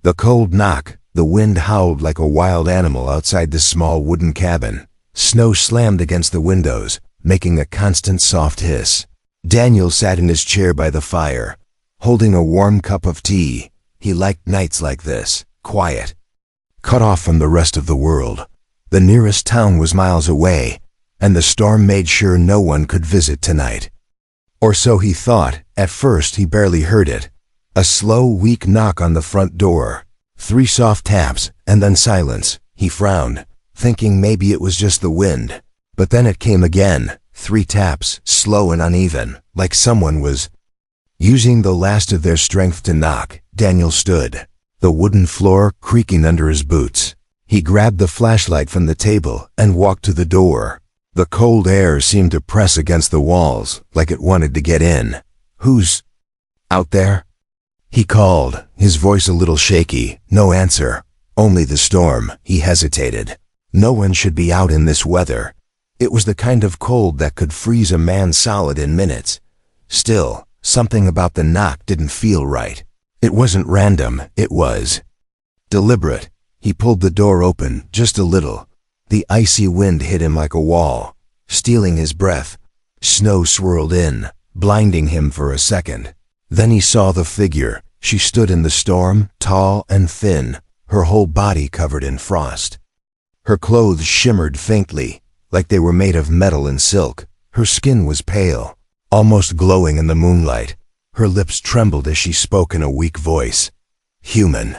The cold knock, the wind howled like a wild animal outside the small wooden cabin. Snow slammed against the windows, making a constant soft hiss. Daniel sat in his chair by the fire, holding a warm cup of tea. He liked nights like this, quiet, cut off from the rest of the world. The nearest town was miles away, and the storm made sure no one could visit tonight. Or so he thought. At first he barely heard it. A slow, weak knock on the front door. 3 soft taps, and then silence. He frowned, thinking maybe it was just the wind. But then it came again. 3 taps, slow and uneven, like someone was using the last of their strength to knock. Daniel stood, the wooden floor creaking under his boots. He grabbed the flashlight from the table and walked to the door. The cold air seemed to press against the walls, like it wanted to get in. "Who's out there?" he called, his voice a little shaky. No answer, only the storm. He hesitated. No one should be out in this weather. It was the kind of cold that could freeze a man solid in minutes. Still, something about the knock didn't feel right. It wasn't random, it was deliberate. He pulled the door open, just a little. The icy wind hit him like a wall, stealing his breath. Snow swirled in, blinding him for a second. Then he saw the figure. She stood in the storm, tall and thin, her whole body covered in frost. Her clothes shimmered faintly, like they were made of metal and silk. Her skin was pale, almost glowing in the moonlight. Her lips trembled as she spoke in a weak voice. "Human.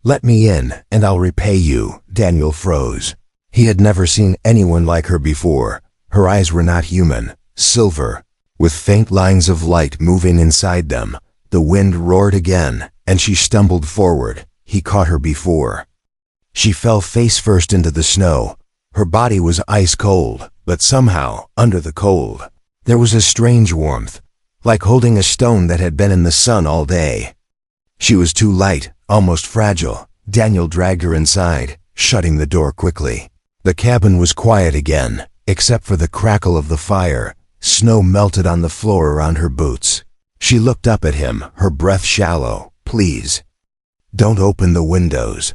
Let me in, and I'll repay you." Daniel froze. He had never seen anyone like her before. Her eyes were not human, silver, with faint lines of light moving inside them. The wind roared again, and she stumbled forward. He caught her before. She fell face first into the snow. Her body was ice cold, but somehow, under the cold, there was a strange warmth, like holding a stone that had been in the sun all day. She was too light, almost fragile. Daniel dragged her inside, shutting the door quickly. The cabin was quiet again, except for the crackle of the fire. Snow melted on the floor around her boots. She looked up at him, her breath shallow. "Please, don't open the windows.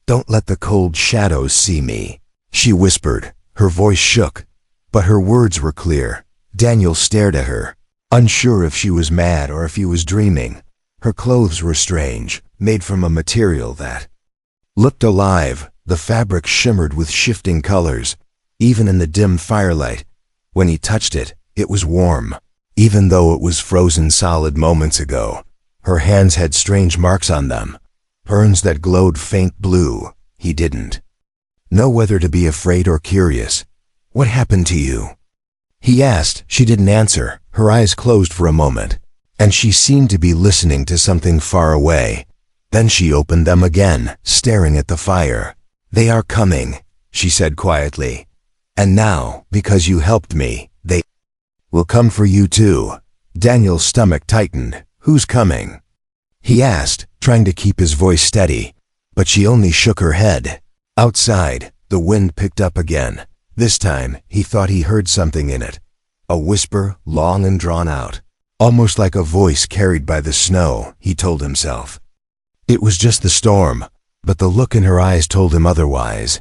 Don't let the cold shadows see me," she whispered. Her voice shook, but her words were clear. Daniel stared at her, unsure if she was mad or if he was dreaming. Her clothes were strange, made from a material that looked alive. The fabric shimmered with shifting colors, even in the dim firelight. When he touched it, it was warm, even though it was frozen solid moments ago. Her hands had strange marks on them, burns that glowed faint blue. He didn't know whether to be afraid or curious. "What happened to you?" he asked. She didn't answer. Her eyes closed for a moment, and she seemed to be listening to something far away. Then she opened them again, staring at the fire. "They are coming," she said quietly. "And now, because you helped me, they will come for you too." Daniel's stomach tightened. "Who's coming?" he asked, trying to keep his voice steady, but she only shook her head. Outside, the wind picked up again. This time, he thought he heard something in it. A whisper, long and drawn out, almost like a voice carried by the snow, he told himself. It was just the storm, but the look in her eyes told him otherwise.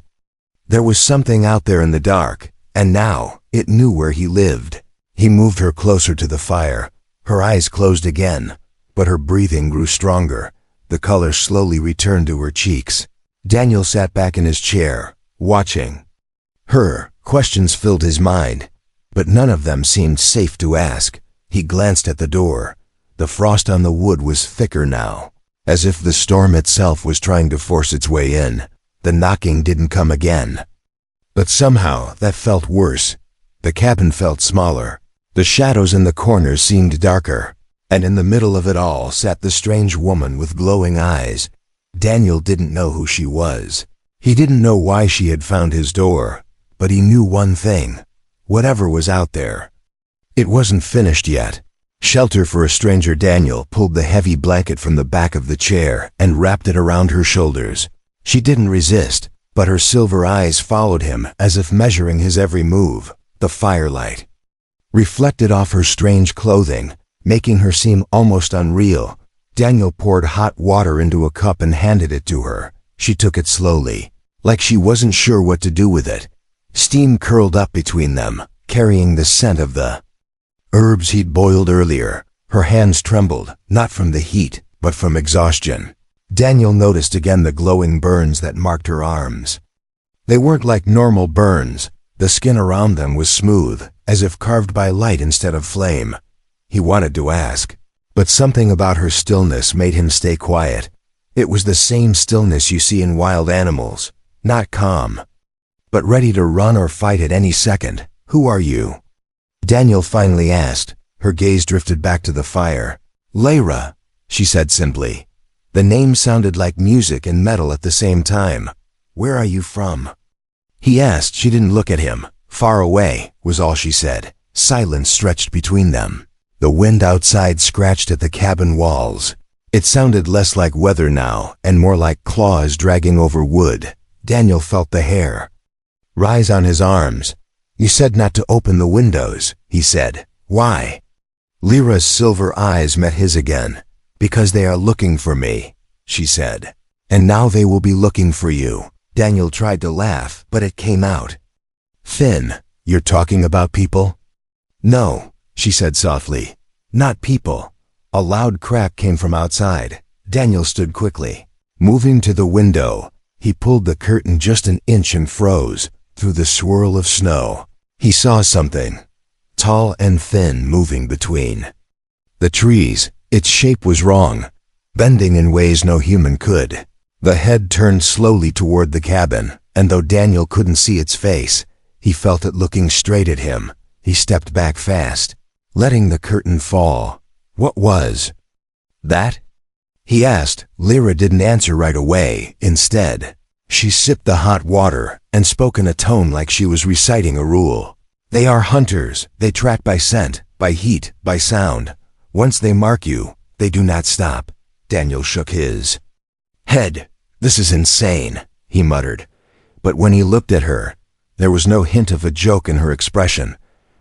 There was something out there in the dark, and now it knew where he lived. He moved her closer to the fire. Her eyes closed again, but her breathing grew stronger. The color slowly returned to her cheeks. Daniel sat back in his chair, watching her. Questions filled his mind, but none of them seemed safe to ask. He glanced at the door. The frost on the wood was thicker now, as if the storm itself was trying to force its way in. The knocking didn't come again, but somehow that felt worse. The cabin felt smaller. The shadows in the corners seemed darker, and in the middle of it all sat the strange woman with glowing eyes. Daniel didn't know who she was. He didn't know why she had found his door, but he knew one thing. Whatever was out there, it wasn't finished yet. Shelter for a stranger. Daniel pulled the heavy blanket from the back of the chair and wrapped it around her shoulders. She didn't resist, but her silver eyes followed him as if measuring his every move. The firelight reflected off her strange clothing, making her seem almost unreal. Daniel poured hot water into a cup and handed it to her. She took it slowly, like she wasn't sure what to do with it. Steam curled up between them, carrying the scent of the herbs he'd boiled earlier. Her hands trembled, not from the heat, but from exhaustion. Daniel noticed again the glowing burns that marked her arms. They weren't like normal burns. The skin around them was smooth, as if carved by light instead of flame. He wanted to ask, but something about her stillness made him stay quiet. It was the same stillness you see in wild animals, not calm, but ready to run or fight at any second. "Who are you?" Daniel finally asked. Her gaze drifted back to the fire. "Lyra," she said simply. The name sounded like music and metal at the same time. "Where are you from?" He asked. She didn't look at him. "Far away," was all she said. Silence stretched between them. The wind outside scratched at the cabin walls. It sounded less like weather now, and more like claws dragging over wood. Daniel felt the hair rise on his arms. "You said not to open the windows," he said. "Why?" Lyra's silver eyes met his again. "Because they are looking for me," she said. "And now they will be looking for you." Daniel tried to laugh, but it came out thin. "You're talking about people?" "No," she said softly. "Not people." A loud crack came from outside. Daniel stood quickly. Moving to the window, he pulled the curtain just an inch and froze. Through the swirl of snow, he saw something, tall and thin, moving between the trees. Its shape was wrong, bending in ways no human could. The head turned slowly toward the cabin, and though Daniel couldn't see its face, he felt it looking straight at him. He stepped back fast, letting the curtain fall. "What was that?" he asked. Lyra didn't answer right away. Instead, she sipped the hot water and spoke in a tone like she was reciting a rule. "They are hunters. They track by scent, by heat, by sound. Once they mark you, they do not stop." Daniel shook his head. "This is insane," he muttered. But when he looked at her, there was no hint of a joke in her expression.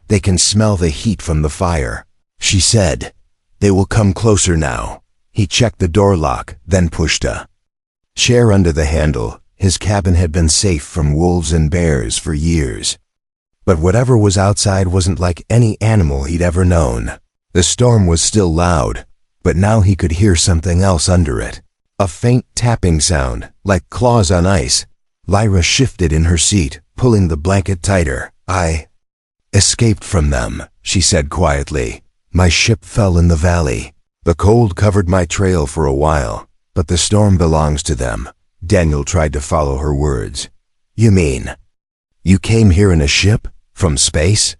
"They can smell the heat from the fire," she said. "They will come closer now." He checked the door lock, then pushed a chair under the handle. His cabin had been safe from wolves and bears for years. But whatever was outside wasn't like any animal he'd ever known. The storm was still loud, but now he could hear something else under it. A faint tapping sound, like claws on ice. Lyra shifted in her seat, pulling the blanket tighter. "I escaped from them," she said quietly. "My ship fell in the valley. The cold covered my trail for a while, but the storm belongs to them." Daniel tried to follow her words. "You mean, you came here in a ship? From space?"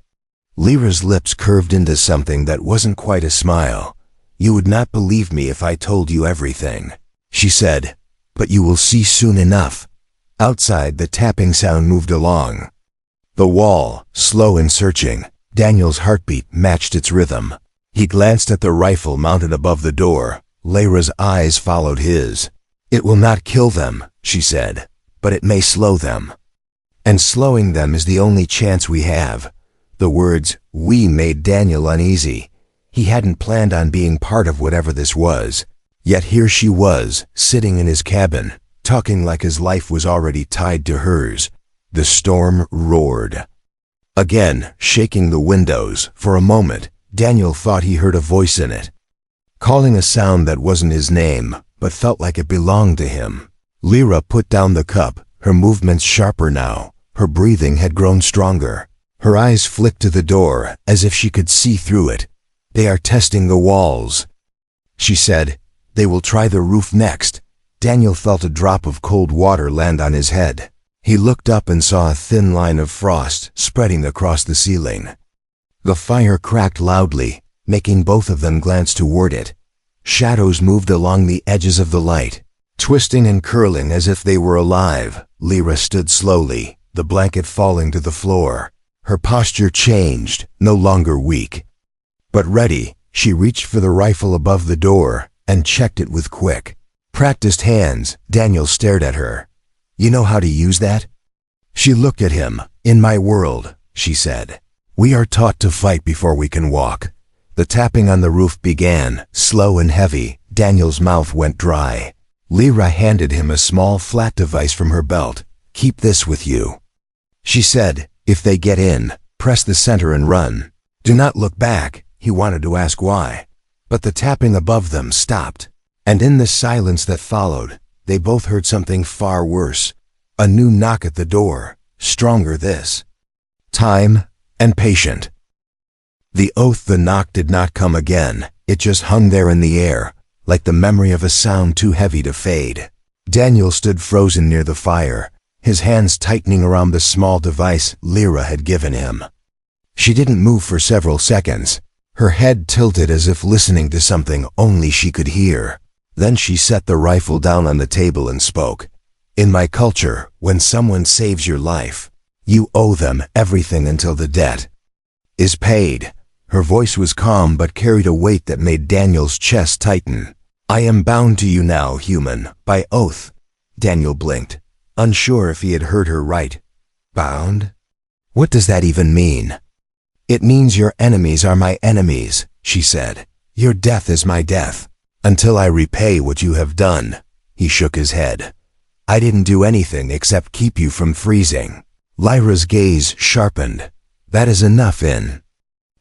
Lyra's lips curved into something that wasn't quite a smile. "You would not believe me if I told you everything," she said, "but you will see soon enough." Outside, the tapping sound moved along the wall, slow and searching. Daniel's heartbeat matched its rhythm. He glanced at the rifle mounted above the door. Lyra's eyes followed his. "It will not kill them," she said, "but it may slow them. And slowing them is the only chance we have." The words "we" made Daniel uneasy. He hadn't planned on being part of whatever this was. Yet here she was, sitting in his cabin, talking like his life was already tied to hers. The storm roared again, shaking the windows. For a moment, Daniel thought he heard a voice in it, calling a sound that wasn't his name, but felt like it belonged to him. Lyra put down the cup, her movements sharper now. Her breathing had grown stronger. Her eyes flicked to the door, as if she could see through it. "They are testing the walls," she said. "They will try the roof next." Daniel felt a drop of cold water land on his head. He looked up and saw a thin line of frost spreading across the ceiling. The fire cracked loudly, making both of them glance toward it. Shadows moved along the edges of the light, twisting and curling as if they were alive. Lyra stood slowly, the blanket falling to the floor. Her posture changed, no longer weak, but ready. She reached for the rifle above the door and checked it with quick, practiced hands. Daniel stared at her. "You know how to use that?" She looked at him. "In my world," she said, "we are taught to fight before we can walk." The tapping on the roof began, slow and heavy, Daniel's mouth went dry. Lyra handed him a small flat device from her belt. "Keep this with you," she said. "If they get in, press the center and run. Do not look back." He wanted to ask why, but the tapping above them stopped. And in the silence that followed, they both heard something far worse. A new knock at the door, stronger this time and patient. The oath the knock did not come again. It just hung there in the air, like the memory of a sound too heavy to fade. Daniel stood frozen near the fire, his hands tightening around the small device Lyra had given him. She didn't move for several seconds, her head tilted as if listening to something only she could hear. Then she set the rifle down on the table and spoke. "In my culture, when someone saves your life, you owe them everything until the debt is paid." Her voice was calm but carried a weight that made Daniel's chest tighten. "I am bound to you now, human, by oath." Daniel blinked, unsure if he had heard her right. "Bound? What does that even mean?" "It means your enemies are my enemies," she said. "Your death is my death. Until I repay what you have done." He shook his head. "I didn't do anything except keep you from freezing." Lyra's gaze sharpened. "That is enough in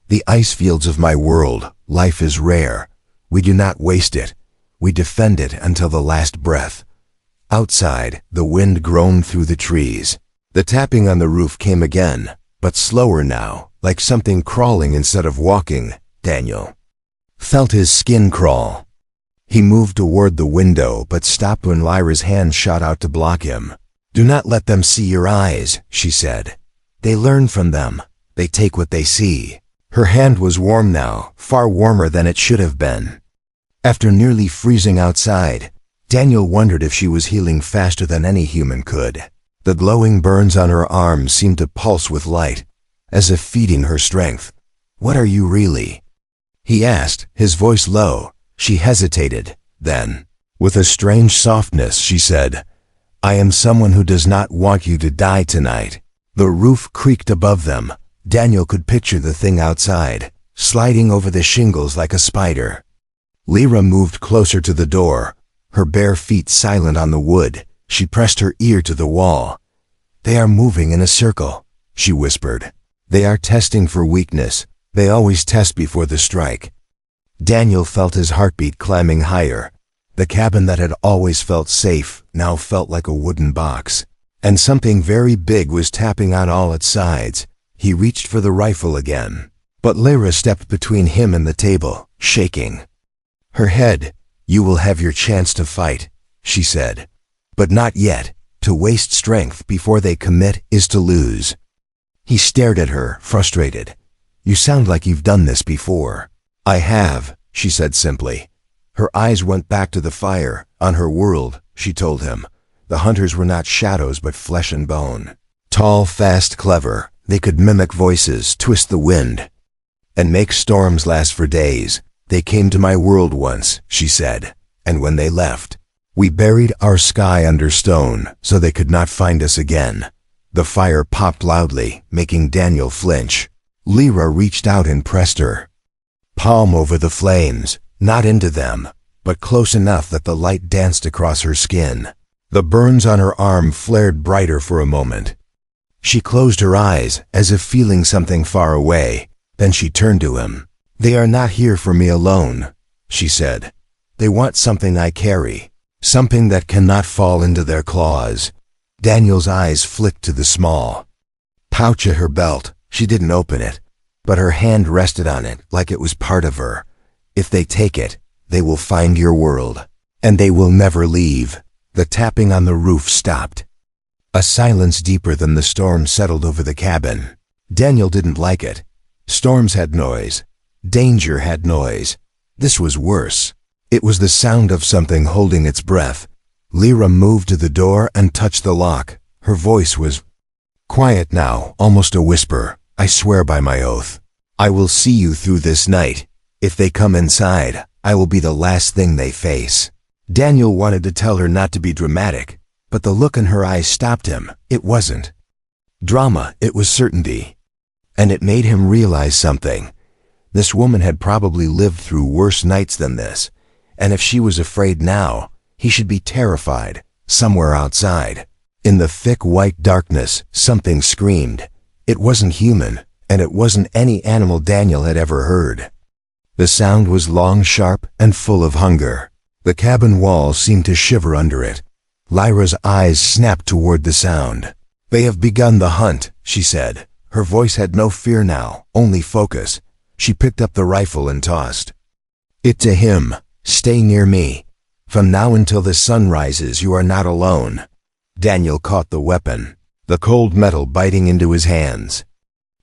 the ice fields of my world. Life is rare. We do not waste it. We defend it until the last breath." Outside, the wind groaned through the trees. The tapping on the roof came again, but slower now, like something crawling instead of walking. Daniel felt his skin crawl. He moved toward the window but stopped when Lyra's hand shot out to block him. "Do not let them see your eyes," she said. "They learn from them. They take what they see." Her hand was warm now, far warmer than it should have been. After nearly freezing outside, Daniel wondered if she was healing faster than any human could. The glowing burns on her arms seemed to pulse with light, as if feeding her strength. "What are you really?" he asked, his voice low. She hesitated. Then, with a strange softness, she said, "I am someone who does not want you to die tonight." The roof creaked above them. Daniel could picture the thing outside, sliding over the shingles like a spider. Lyra moved closer to the door, her bare feet silent on the wood. She pressed her ear to the wall. "They are moving in a circle," she whispered. "They are testing for weakness. They always test before the strike." Daniel felt his heartbeat climbing higher. The cabin that had always felt safe now felt like a wooden box. And something very big was tapping on all its sides. He reached for the rifle again, but Lyra stepped between him and the table, shaking her head. "You will have your chance to fight," she said. "But not yet. To waste strength before they commit is to lose." He stared at her, frustrated. "You sound like you've done this before." "I have," she said simply. Her eyes went back to the fire. On her world, she told him, the hunters were not shadows but flesh and bone. Tall, fast, clever. They could mimic voices, twist the wind, and make storms last for days. "They came to my world once," she said, "and when they left, we buried our sky under stone so they could not find us again." The fire popped loudly, making Daniel flinch. Lyra reached out and pressed her palm over the flames, not into them, but close enough that the light danced across her skin. The burns on her arm flared brighter for a moment. She closed her eyes, as if feeling something far away. Then she turned to him. "They are not here for me alone," she said. "They want something I carry, something that cannot fall into their claws." Daniel's eyes flicked to the small pouch at her belt. She didn't open it, but her hand rested on it like it was part of her. "If they take it, they will find your world, and they will never leave." The tapping on the roof stopped. A silence deeper than the storm settled over the cabin. Daniel didn't like it. Storms had noise. Danger had noise. This was worse. It was the sound of something holding its breath. Lyra moved to the door and touched the lock. Her voice was quiet now, almost a whisper. "I swear by my oath, I will see you through this night. If they come inside, I will be the last thing they face." Daniel wanted to tell her not to be dramatic, but the look in her eyes stopped him. It wasn't drama, it was certainty. And it made him realize something. This woman had probably lived through worse nights than this, And if she was afraid now, he should be terrified, somewhere outside. In the thick white darkness, something screamed. It wasn't human, and it wasn't any animal Daniel had ever heard. The sound was long, sharp, and full of hunger. The cabin walls seemed to shiver under it. Lyra's eyes snapped toward the sound. "They have begun the hunt," she said. Her voice had no fear now, only focus. She picked up the rifle and tossed it to him. "Stay near me. From now until the sun rises, you are not alone." Daniel caught the weapon, the cold metal biting into his hands.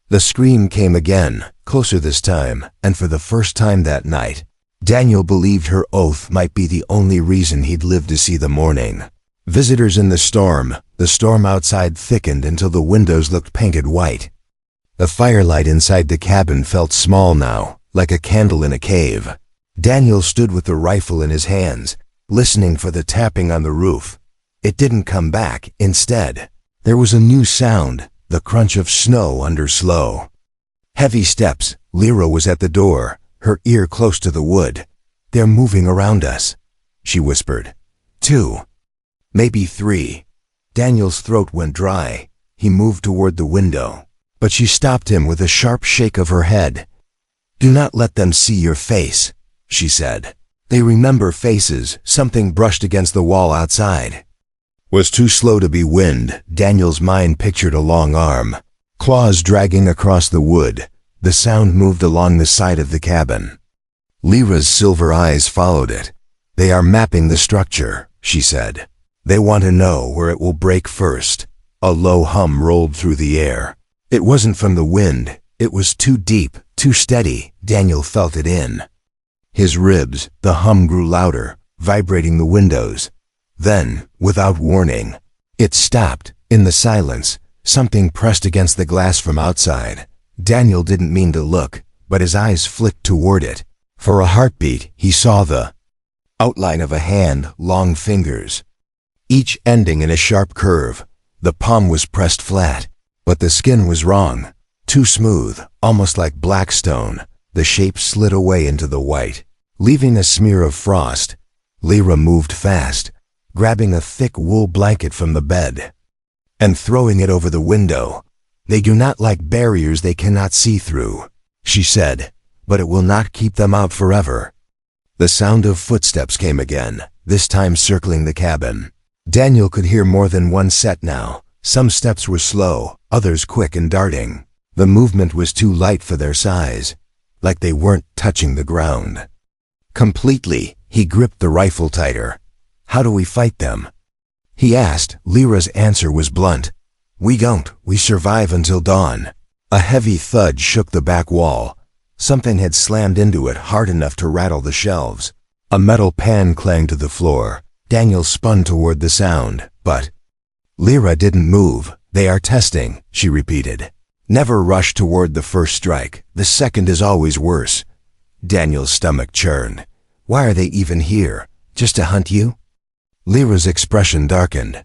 The scream came again, closer this time, and for the first time that night, Daniel believed her oath might be the only reason he'd live to see the morning. Visitors in the storm outside thickened until the windows looked painted white. The firelight inside the cabin felt small now, like a candle in a cave. Daniel stood with the rifle in his hands, listening for the tapping on the roof. It didn't come back. Instead, there was a new sound, the crunch of snow under slow, heavy steps. Lyra was at the door, her ear close to the wood. "They're moving around us," she whispered. 2, maybe 3. Daniel's throat went dry. He moved toward the window, but she stopped him with a sharp shake of her head. "Do not let them see your face," she said. "They remember faces." Something brushed against the wall outside. Was too slow to be wind. Daniel's mind pictured a long arm, claws dragging across the wood. The sound moved along the side of the cabin. Lyra's silver eyes followed it. "They are mapping the structure," she said. "They want to know where it will break first." A low hum rolled through the air. It wasn't from the wind. It was too deep, too steady. Daniel felt it in his ribs. The hum grew louder, vibrating the windows. Then, without warning, it stopped. In the silence, something pressed against the glass from outside. Daniel didn't mean to look, but his eyes flicked toward it. For a heartbeat, he saw the outline of a hand, long fingers, each ending in a sharp curve. The palm was pressed flat, but the skin was wrong, too smooth, almost like black stone. The shape slid away into the white, leaving a smear of frost. Lyra moved fast, grabbing a thick wool blanket from the bed and throwing it over the window. "They do not like barriers they cannot see through," she said, "but it will not keep them out forever." The sound of footsteps came again, this time circling the cabin. Daniel could hear more than one set now. Some steps were slow, others quick and darting. The movement was too light for their size, like they weren't touching the ground completely. He gripped the rifle tighter. "How do we fight them?" he asked. Lyra's answer was blunt. "We don't. We survive until dawn." A heavy thud shook the back wall. Something had slammed into it hard enough to rattle the shelves. A metal pan clanged to the floor. Daniel spun toward the sound, but Lyra didn't move. "They are testing," she repeated. "Never rush toward the first strike. The second is always worse." Daniel's stomach churned. "Why are they even here? Just to hunt you?" Lyra's expression darkened.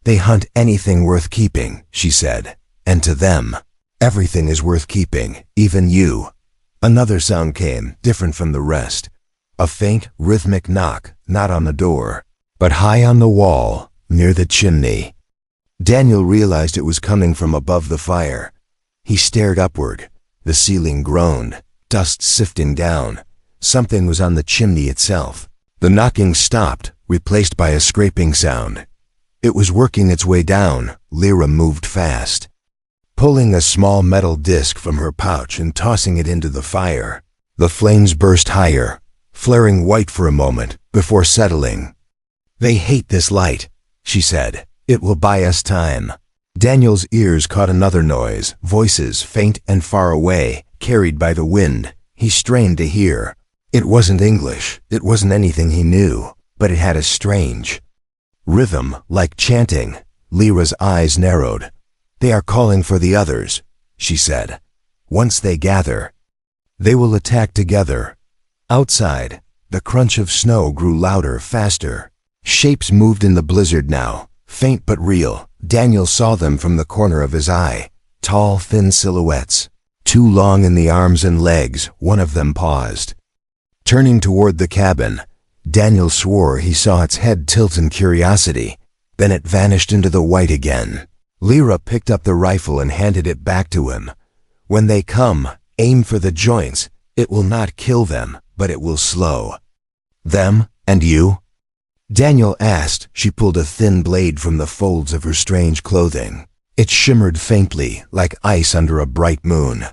"They hunt anything worth keeping," she said. "And to them, everything is worth keeping, even you." Another sound came, different from the rest. A faint, rhythmic knock, not on the door, but high on the wall, near the chimney. Daniel realized it was coming from above the fire. He stared upward. The ceiling groaned, dust sifting down. Something was on the chimney itself. The knocking stopped, replaced by a scraping sound. It was working its way down. Lyra moved fast, pulling a small metal disc from her pouch and tossing it into the fire. The flames burst higher, flaring white for a moment, before settling. "They hate this light," she said. "It will buy us time." Daniel's ears caught another noise, voices faint and far away, carried by the wind. He strained to hear. It wasn't English, it wasn't anything he knew, but it had a strange rhythm, like chanting. Lyra's eyes narrowed. "They are calling for the others," she said. "Once they gather, they will attack together." Outside, the crunch of snow grew louder, faster. Shapes moved in the blizzard now, faint but real. Daniel saw them from the corner of his eye. Tall, thin silhouettes, too long in the arms and legs. One of them paused. Turning toward the cabin, Daniel swore he saw its head tilt in curiosity. Then it vanished into the white again. Lyra picked up the rifle and handed it back to him. "When they come, aim for the joints. It will not kill them, but it will slow." "Them, and you?" Daniel asked. She pulled a thin blade from the folds of her strange clothing. It shimmered faintly, like ice under a bright moon.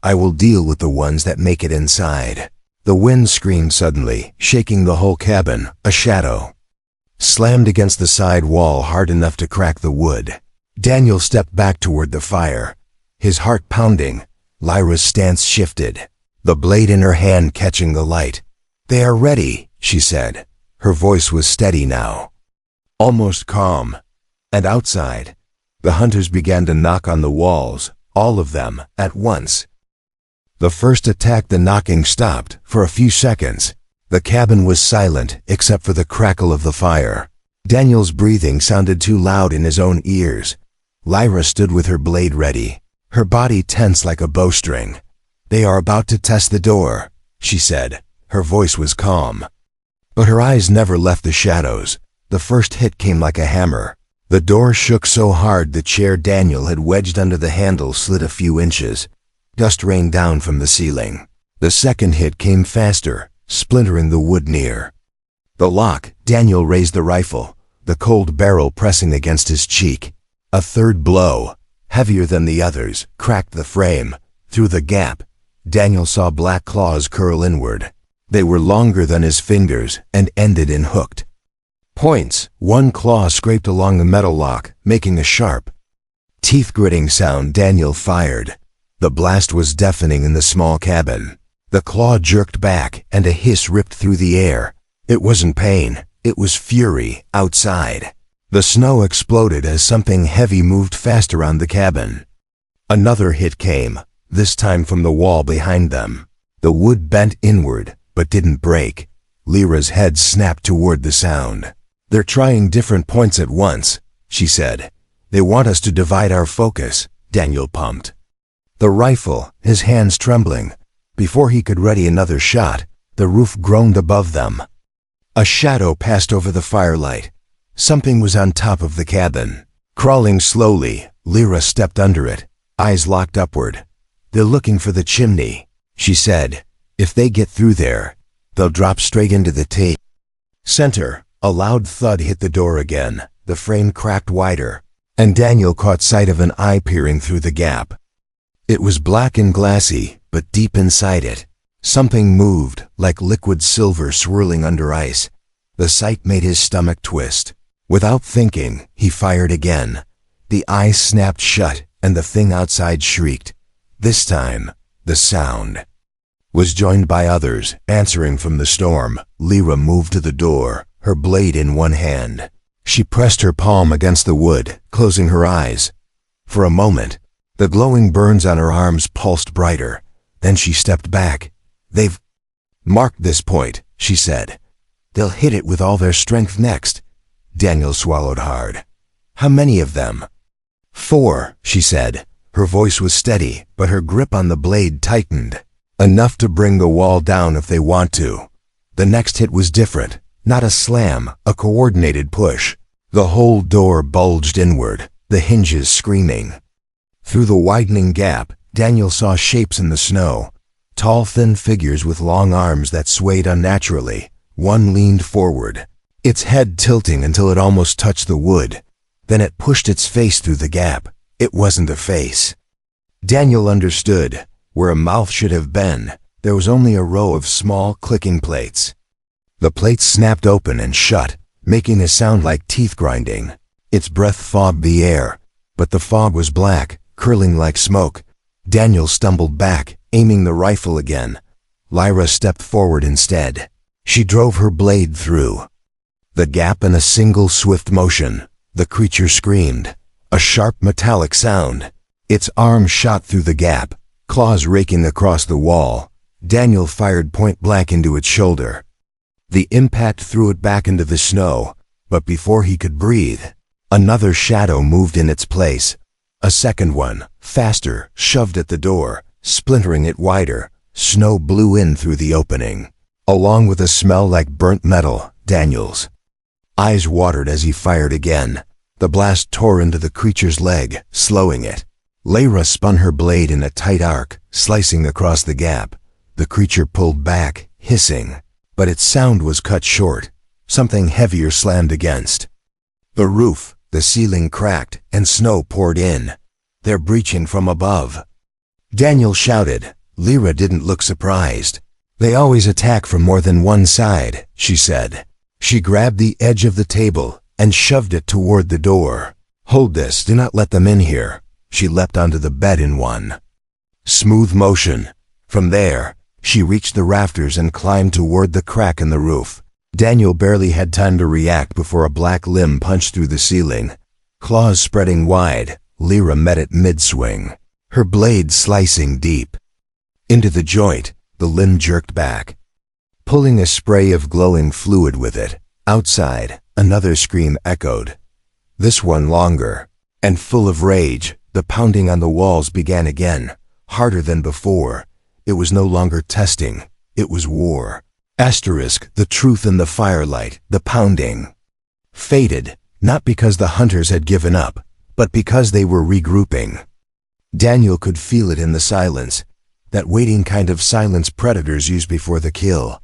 "I will deal with the ones that make it inside." The wind screamed suddenly, shaking the whole cabin. A shadow slammed against the side wall hard enough to crack the wood. Daniel stepped back toward the fire, his heart pounding. Lyra's stance shifted, the blade in her hand catching the light. "They are ready," she said. Her voice was steady now, almost calm. And outside, the hunters began to knock on the walls, all of them, at once. The first attack, the knocking stopped. For a few seconds, the cabin was silent except for the crackle of the fire. Daniel's breathing sounded too loud in his own ears. Lyra stood with her blade ready, her body tense like a bowstring. "They are about to test the door," she said. Her voice was calm, but her eyes never left the shadows. The first hit came like a hammer. The door shook so hard the chair Daniel had wedged under the handle slid a few inches. Dust rained down from the ceiling. The second hit came faster, splintering the wood near the lock. Daniel raised the rifle, the cold barrel pressing against his cheek. A third blow, heavier than the others, cracked the frame. Through the gap, Daniel saw black claws curl inward. They were longer than his fingers and ended in hooked points. One claw scraped along the metal lock, making a sharp, teeth-gritting sound. Daniel fired. The blast was deafening in the small cabin. The claw jerked back, and a hiss ripped through the air. It wasn't pain, it was fury. Outside, the snow exploded as something heavy moved fast around the cabin. Another hit came, this time from the wall behind them. The wood bent inward, but didn't break. Lyra's head snapped toward the sound. "They're trying different points at once," she said. "They want us to divide our focus." Daniel pumped the rifle, his hands trembling. Before he could ready another shot, the roof groaned above them. A shadow passed over the firelight. Something was on top of the cabin. Crawling slowly, Lyra stepped under it, eyes locked upward. "They're looking for the chimney," she said. "If they get through there, they'll drop straight into the center." A loud thud hit the door again. The frame cracked wider, and Daniel caught sight of an eye peering through the gap. It was black and glassy, but deep inside it, something moved, like liquid silver swirling under ice. The sight made his stomach twist. Without thinking, he fired again. The eye snapped shut, and the thing outside shrieked. This time, the sound was joined by others, answering from the storm. Lyra moved to the door, her blade in one hand. She pressed her palm against the wood, closing her eyes. For a moment, the glowing burns on her arms pulsed brighter. Then she stepped back. "They've marked this point," she said. "They'll hit it with all their strength next." Daniel swallowed hard. "How many of them?" "4, she said. Her voice was steady, but her grip on the blade tightened. "Enough to bring the wall down if they want to." The next hit was different. Not a slam, a coordinated push. The whole door bulged inward, the hinges screaming. Through the widening gap, Daniel saw shapes in the snow. Tall, thin figures with long arms that swayed unnaturally. One leaned forward, its head tilting until it almost touched the wood. Then it pushed its face through the gap. It wasn't a face. Daniel understood. Where a mouth should have been, there was only a row of small, clicking plates. The plates snapped open and shut, making a sound like teeth grinding. Its breath fogged the air, but the fog was black, curling like smoke. Daniel stumbled back, aiming the rifle again. Lyra stepped forward instead. She drove her blade through the gap in a single swift motion. The creature screamed, a sharp metallic sound. Its arm shot through the gap, claws raking across the wall. Daniel fired point blank into its shoulder. The impact threw it back into the snow, but before he could breathe, another shadow moved in its place. A second one, faster, shoved at the door, splintering it wider. Snow blew in through the opening. along with a smell like burnt metal. Daniel's eyes watered as he fired again. The blast tore into the creature's leg, slowing it. Lyra spun her blade in a tight arc, slicing across the gap. The creature pulled back, hissing, but its sound was cut short. Something heavier slammed against the roof. The ceiling cracked, and snow poured in. "They're breaching from above," Daniel shouted. Lyra didn't look surprised. "They always attack from more than one side," she said. She grabbed the edge of the table and shoved it toward the door. "Hold this, do not let them in here." She leapt onto the bed in one smooth motion. From there, she reached the rafters and climbed toward the crack in the roof. Daniel barely had time to react before a black limb punched through the ceiling. Claws spreading wide, Lyra met it mid-swing, her blade slicing deep into the joint. The limb jerked back, pulling a spray of glowing fluid with it. Outside, another scream echoed, this one longer, and full of rage. The pounding on the walls began again, harder than before. It was no longer testing, it was war. The truth in the firelight. The pounding faded, not because the hunters had given up, but because they were regrouping. Daniel could feel it in the silence, that waiting kind of silence predators use before the kill.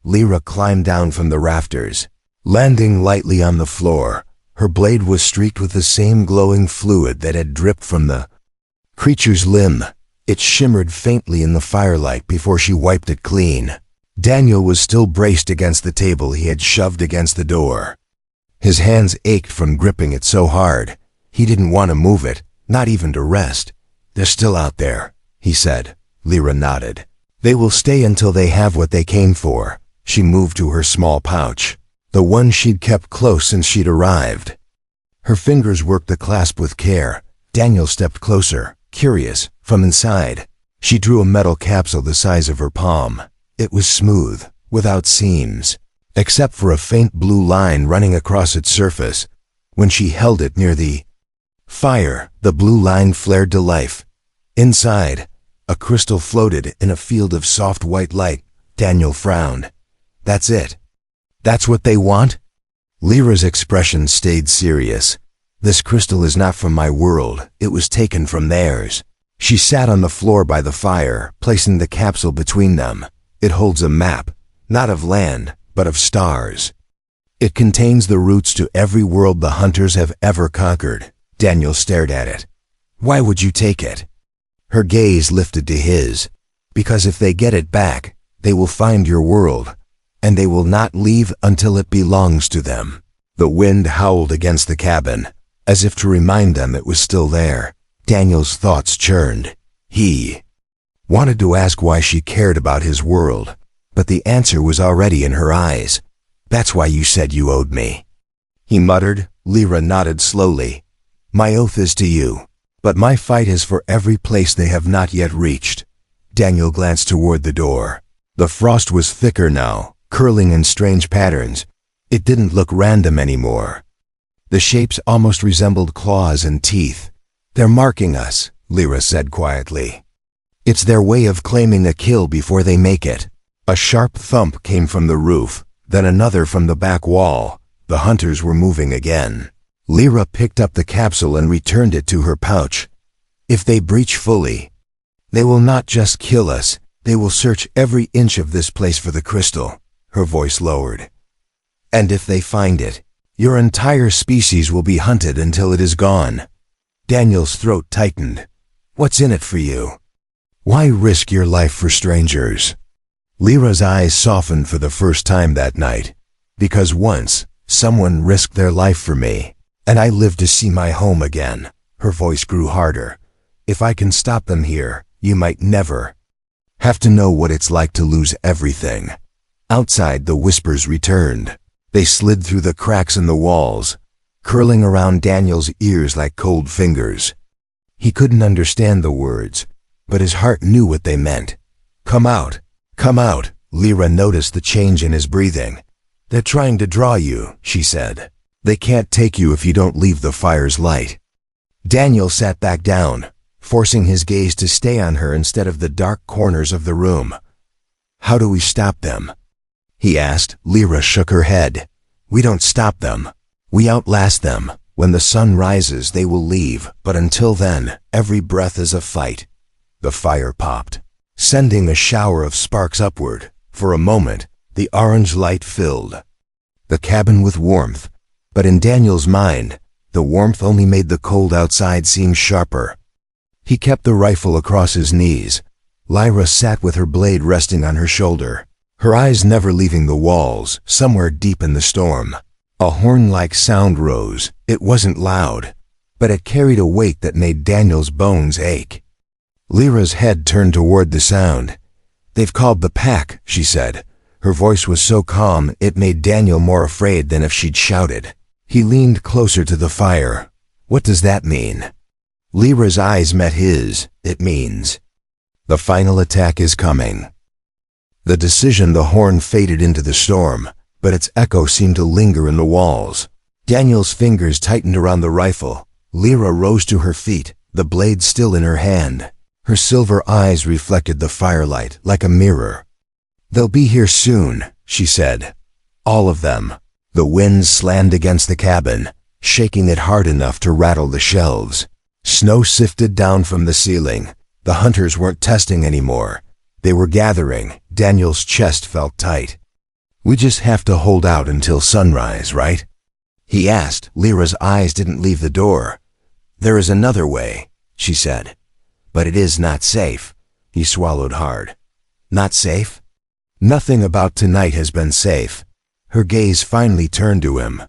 Lyra climbed down from the rafters, landing lightly on the floor. Her blade was streaked with the same glowing fluid that had dripped from the creature's limb. It shimmered faintly in the firelight before she wiped it clean. Daniel was still braced against the table he had shoved against the door. His hands ached from gripping it so hard. He didn't want to move it, not even to rest. "They're still out there," he said. Lyra nodded. "They will stay until they have what they came for." She moved to her small pouch, the one she'd kept close since she'd arrived. Her fingers worked the clasp with care. Daniel stepped closer, curious. From inside, she drew a metal capsule the size of her palm. It was smooth, without seams, except for a faint blue line running across its surface. When she held it near the fire, the blue line flared to life. Inside, a crystal floated in a field of soft white light. Daniel frowned. "That's it? That's what they want?" Lyra's expression stayed serious. "This crystal is not from my world. It was taken from theirs." She sat on the floor by the fire, placing the capsule between them. "It holds a map, not of land, but of stars. It contains the routes to every world the hunters have ever conquered." Daniel stared at it. "Why would you take it?" Her gaze lifted to his. "Because if they get it back, they will find your world, and they will not leave until it belongs to them." The wind howled against the cabin, as if to remind them it was still there. Daniel's thoughts churned. He wanted to ask why she cared about his world, but the answer was already in her eyes. "That's why you said you owed me," he muttered. Lyra nodded slowly. "My oath is to you, but my fight is for every place they have not yet reached." Daniel glanced toward the door. The frost was thicker now, curling in strange patterns. It didn't look random anymore. The shapes almost resembled claws and teeth. "They're marking us," Lyra said quietly. "It's their way of claiming a kill before they make it." A sharp thump came from the roof, then another from the back wall. The hunters were moving again. Lyra picked up the capsule and returned it to her pouch. "If they breach fully, they will not just kill us, they will search every inch of this place for the crystal." Her voice lowered. "And if they find it, your entire species will be hunted until it is gone." Daniel's throat tightened. "What's in it for you? Why risk your life for strangers?" Lyra's eyes softened for the first time that night. "Because once, someone risked their life for me, and I lived to see my home again." Her voice grew harder. "If I can stop them here, you might never have to know what it's like to lose everything." Outside, the whispers returned. They slid through the cracks in the walls, curling around Daniel's ears like cold fingers. He couldn't understand the words, but his heart knew what they meant. "Come out, come out." Lyra noticed the change in his breathing. "They're trying to draw you," she said. "They can't take you if you don't leave the fire's light." Daniel sat back down, forcing his gaze to stay on her instead of the dark corners of the room. "How do we stop them?" he asked. Lyra shook her head. We don't stop them. We outlast them. When the sun rises, they will leave, but until then, every breath is a fight. The fire popped, sending a shower of sparks upward. For a moment, the orange light filled the cabin with warmth, but in Daniel's mind, the warmth only made the cold outside seem sharper. He kept the rifle across his knees. Lyra sat with her blade resting on her shoulder, her eyes never leaving the walls. Somewhere deep in the storm, a horn-like sound rose. It wasn't loud, but it carried a weight that made Daniel's bones ache. Lyra's head turned toward the sound. They've called the pack, she said. Her voice was so calm it made Daniel more afraid than if she'd shouted. He leaned closer to the fire. What does that mean? Lyra's eyes met his. It means the final attack is coming. The decision. The horn faded into the storm, but its echo seemed to linger in the walls. Daniel's fingers tightened around the rifle. Lyra rose to her feet, the blade still in her hand. Her silver eyes reflected the firelight like a mirror. They'll be here soon, she said. All of them. The wind slammed against the cabin, shaking it hard enough to rattle the shelves. Snow sifted down from the ceiling. The hunters weren't testing anymore. They were gathering. Daniel's chest felt tight. We just have to hold out until sunrise, right? He asked. Lyra's eyes didn't leave the door. There is another way, she said. But it is not safe. He swallowed hard. Not safe? Nothing about tonight has been safe. Her gaze finally turned to him.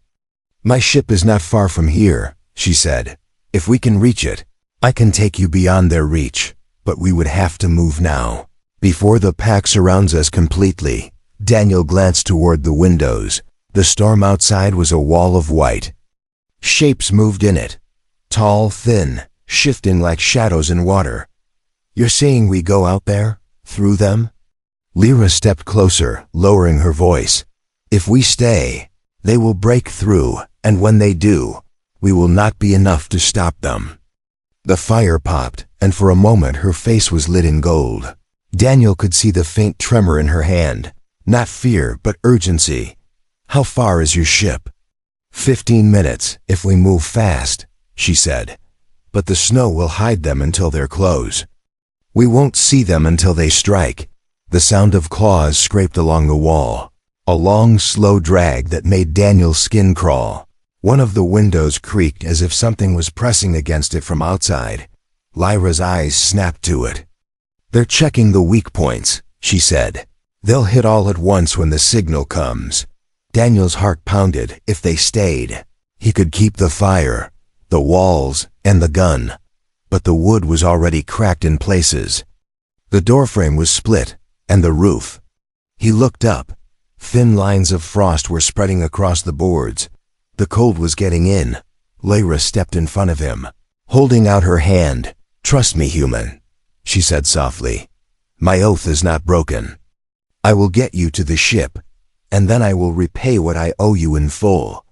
My ship is not far from here, she said. If we can reach it, I can take you beyond their reach, but we would have to move now. Before the pack surrounds us completely. Daniel glanced toward the windows. The storm outside was a wall of white. Shapes moved in it. Tall, thin, shifting like shadows in water. You're saying we go out there? Through them? Lyra stepped closer, lowering her voice. If we stay, they will break through, and when they do, we will not be enough to stop them. The fire popped, and for a moment her face was lit in gold. Daniel could see the faint tremor in her hand. Not fear, but urgency. How far is your ship? 15 minutes, if we move fast, she said. But the snow will hide them until they're close. We won't see them until they strike. The sound of claws scraped along the wall. A long, slow drag that made Daniel's skin crawl. One of the windows creaked as if something was pressing against it from outside. Lyra's eyes snapped to it. They're checking the weak points, she said. They'll hit all at once when the signal comes. Daniel's heart pounded. If they stayed, he could keep the fire, the walls, and the gun. But the wood was already cracked in places. The doorframe was split, and the roof. He looked up. Thin lines of frost were spreading across the boards. The cold was getting in. Lyra stepped in front of him, holding out her hand. Trust me, human, she said softly. My oath is not broken. I will get you to the ship, and then I will repay what I owe you in full.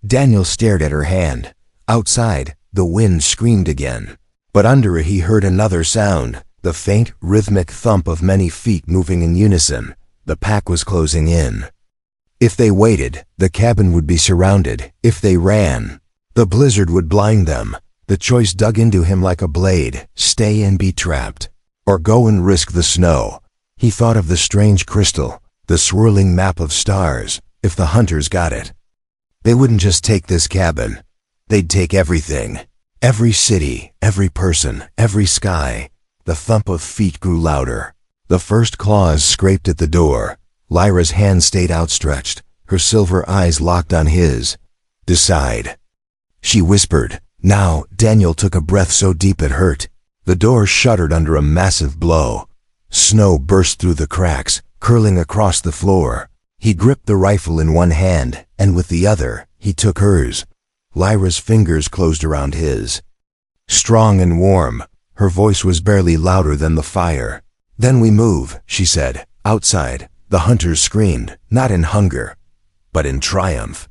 Daniel stared at her hand. Outside, the wind screamed again, but under it he heard another sound, the faint, rhythmic thump of many feet moving in unison. The pack was closing in. If they waited, the cabin would be surrounded. If they ran, the blizzard would blind them. The choice dug into him like a blade. Stay and be trapped, or go and risk the snow. He thought of the strange crystal, the swirling map of stars. If the hunters got it, they wouldn't just take this cabin. They'd take everything. Every city, every person, every sky. The thump of feet grew louder. The first claws scraped at the door. Lyra's hand stayed outstretched, her silver eyes locked on his. Decide, she whispered. Now, Daniel took a breath so deep it hurt. The door shuddered under a massive blow. Snow burst through the cracks, curling across the floor. He gripped the rifle in one hand, and with the other, he took hers. Lyra's fingers closed around his. Strong and warm, her voice was barely louder than the fire. Then we move, she said. Outside, the hunters screamed, not in hunger, but in triumph.